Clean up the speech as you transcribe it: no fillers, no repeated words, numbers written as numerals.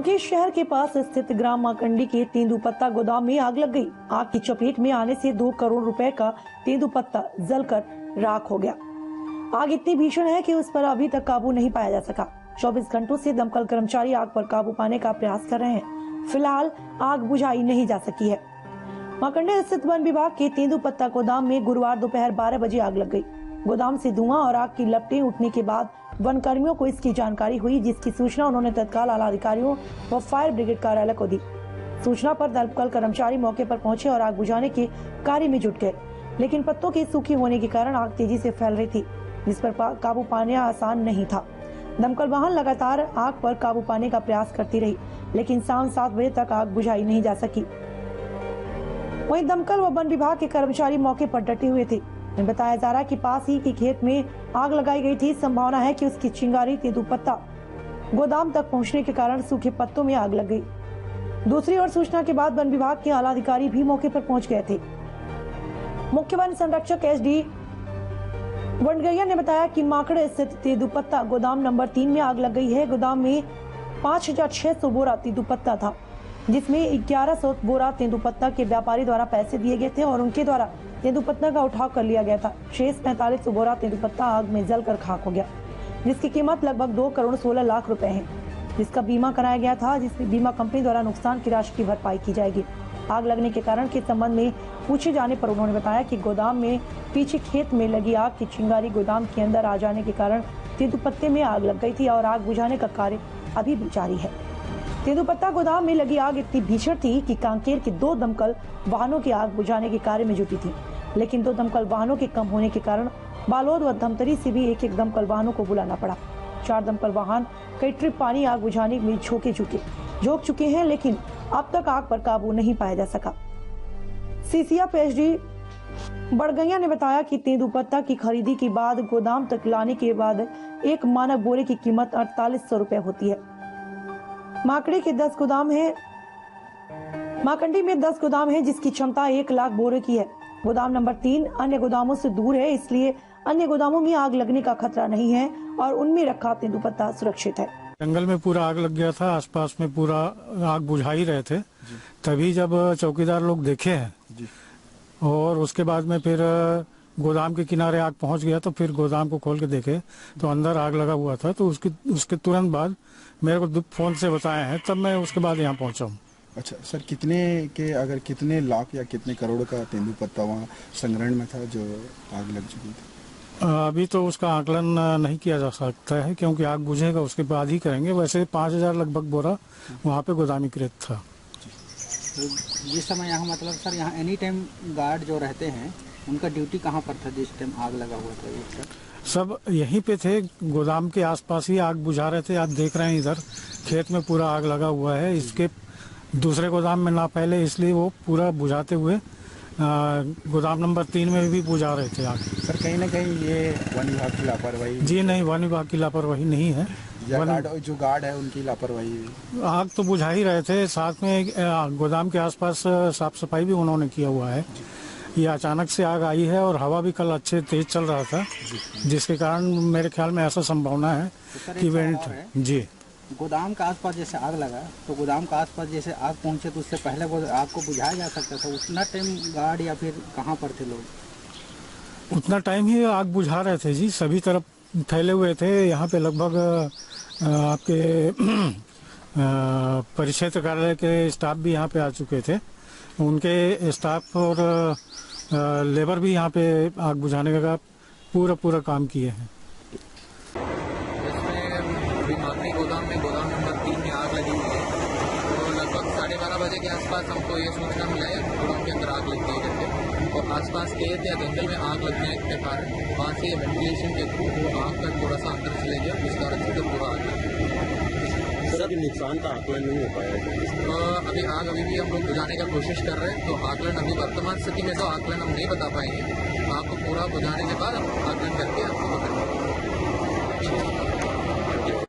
कांकेर शहर के पास स्थित ग्राम माकंडी के तेंदुपत्ता गोदाम में आग लग गई। आग की चपेट में आने से 2 करोड़ रुपए का तेंदुपत्ता जलकर राख हो गया। आग इतनी भीषण है कि उस पर अभी तक काबू नहीं पाया जा सका। 24 घंटों से दमकल कर्मचारी आग पर काबू पाने का प्रयास कर रहे हैं। फिलहाल आग बुझाई नहीं जा सकी है। माकंडी स्थित वन विभाग के तेंदुपत्ता गोदाम में गुरुवार दोपहर 12 बजे आग लग गई। गोदाम से धुआं और आग की लपटें उठने के बाद वन कर्मियों को इसकी जानकारी हुई, जिसकी सूचना उन्होंने तत्काल आला अधिकारियों व फायर ब्रिगेड कार्यालय को दी। सूचना पर दमकल कर्मचारी मौके पर पहुंचे और आग बुझाने के कार्य में जुट गए, लेकिन पत्तों के सूखे होने के कारण आग तेजी से फैल रही थी, जिस पर काबू पाना आसान नहीं था। दमकल वाहन लगातार आग पर काबू पाने का प्रयास करती रही, लेकिन शाम 7 बजे तक आग बुझाई नहीं जा सकी। वहीं दमकल व वन विभाग के कर्मचारी मौके पर डटे हुए थे। बताया जा रहा है कि पास ही के खेत में आग लगाई गई थी। संभावना है कि उसकी चिंगारी तेंदुपत्ता गोदाम तक पहुंचने के कारण सूखे पत्तों में आग लग गई। दूसरी ओर सूचना के बाद वन विभाग के आला अधिकारी भी मौके पर पहुंच गए थे। मुख्य वन संरक्षक SD वनगैया ने बताया कि माकड़ स्थित तेंदुपत्ता गोदाम नंबर 3 में आग लग गई है। गोदाम में 5600 बोरा तेंदुपत्ता था, जिसमें 1100 बोरा तेंदुपत्ता के व्यापारी द्वारा पैसे दिए गए थे और उनके द्वारा तेंदुपत्ता का उठाव कर लिया गया था। शेष 4500 बोरा तेंदुपत्ता आग में जलकर खाक हो गया, जिसकी कीमत लगभग 2 करोड़ 16 लाख रुपए है, जिसका बीमा कराया गया था, जिसमें बीमा कंपनी द्वारा नुकसान की राशि की भरपाई की जाएगी। आग लगने के कारण के संबंध में पूछे जाने पर उन्होंने बताया कि गोदाम में पीछे खेत में लगी आग की चिंगारी गोदाम के अंदर आ जाने के कारण तेंदुपत्ते में आग लग गई थी और आग बुझाने का कार्य अभी भी जारी है। तेंदुपत्ता गोदाम में लगी आग इतनी भीषण थी कि कांकेर के 2 दमकल वाहनों की आग बुझाने के कार्य में जुटी थी, लेकिन 2 दमकल वाहनों के कम होने के कारण बालोद व धमतरी से भी एक दमकल वाहनों को बुलाना पड़ा। 4 दमकल वाहन कई ट्रिप पानी आग बुझाने में झोंक चुके हैं, लेकिन अब तक आग पर काबू नहीं पाया जा सका। CCF SD बड़गैया ने बताया कि तेंदुपत्ता की खरीदी के बाद गोदाम तक लाने के बाद एक मानक बोरे की कीमत 4800 रुपए होती है। माकड़ी में 10 गोदाम है, जिसकी क्षमता 1 लाख बोरे की है। गोदाम नंबर 3 अन्य गोदामों से दूर है, इसलिए अन्य गोदामों में आग लगने का खतरा नहीं है और उनमें रखा तेंदुपत्ता सुरक्षित है। जंगल में पूरा आग लग गया था, आसपास में पूरा आग बुझा ही रहे थे। तभी जब चौकीदार लोग देखे हैं और उसके बाद में फिर गोदाम के किनारे आग पहुंच गया, तो फिर गोदाम को खोल के देखे तो अंदर आग लगा हुआ था। तो उसके तुरंत बाद मेरे को फोन से बताया है, तब मैं उसके बाद यहाँ पहुंचा हूँ। अच्छा सर, कितने लाख या कितने करोड़ का तेंदुपत्ता वहाँ संग्रहण में था जो आग लग चुकी थी? अभी तो उसका आकलन नहीं किया जा सकता है, क्योंकि आग बुझेगा उसके बाद ही करेंगे। वैसे 5000 लगभग बोरा वहाँ पे गोदामीकृत था। जिस समय यहाँ मतलब सर यहाँ एनी टाइम गार्ड जो रहते हैं उनका ड्यूटी कहाँ पर था जिस टाइम आग लगा हुआ था? सब यहीं पे थे, गोदाम के आसपास ही आग बुझा रहे थे। आप देख रहे हैं इधर खेत में पूरा आग लगा हुआ है। इसके दूसरे गोदाम में ना पहले, इसलिए वो पूरा बुझाते हुए गोदाम नंबर 3 में भी बुझा रहे थे आग। सर कहीं ना कहीं ये वन विभाग की लापरवाही? जी नहीं, वन विभाग की लापरवाही नहीं है। जो गार्ड है उनकी लापरवाही? आग तो बुझा ही रहे थे, साथ में गोदाम के आसपास साफ सफाई भी उन्होंने किया हुआ है। ये अचानक से आग आई है और हवा भी कल अच्छे तेज चल रहा था, जिसके कारण मेरे ख्याल में ऐसा संभावना है कि इवेंट जी गोदाम के आसपास जैसे आग लगा, तो गोदाम के आसपास जैसे आग पहुंचे तो उससे पहले वो आग को बुझाया जा सकता था। उतना टाइम गार्ड या फिर कहाँ पर थे लोग? उतना टाइम ही आग बुझा रहे थे जी, सभी तरफ फैले हुए थे। यहाँ पे लगभग आपके परिक्षेत्र कार्यालय के स्टाफ भी यहाँ पे आ चुके थे। उनके स्टाफ और लेबर भी यहाँ पे आग बुझाने का पूरा काम किए हैं। गोदाम नंबर 3 में आग लगी हुई है। तो लगभग 12:30 बजे के आसपास हमको ये सूचना मिला है गोदाम के अंदर आग लग गई है। और आसपास खेत या जंगल में आग लगने के कारण वहाँ से वेंटिलेशन के थ्रू आग का थोड़ा सा अंदर चले गया, जिस कारण से पूरा आग लग गया। सर नुकसान का आकलन नहीं हो पाया? अभी आग अभी भी हम लोग बुझाने का कोशिश कर रहे हैं, तो आकलन अभी वर्तमान स्थिति में तो आकलन हम नहीं बता पाएंगे। आपको पूरा बुझाने के बाद हम आकलन करके आपको बताएंगे।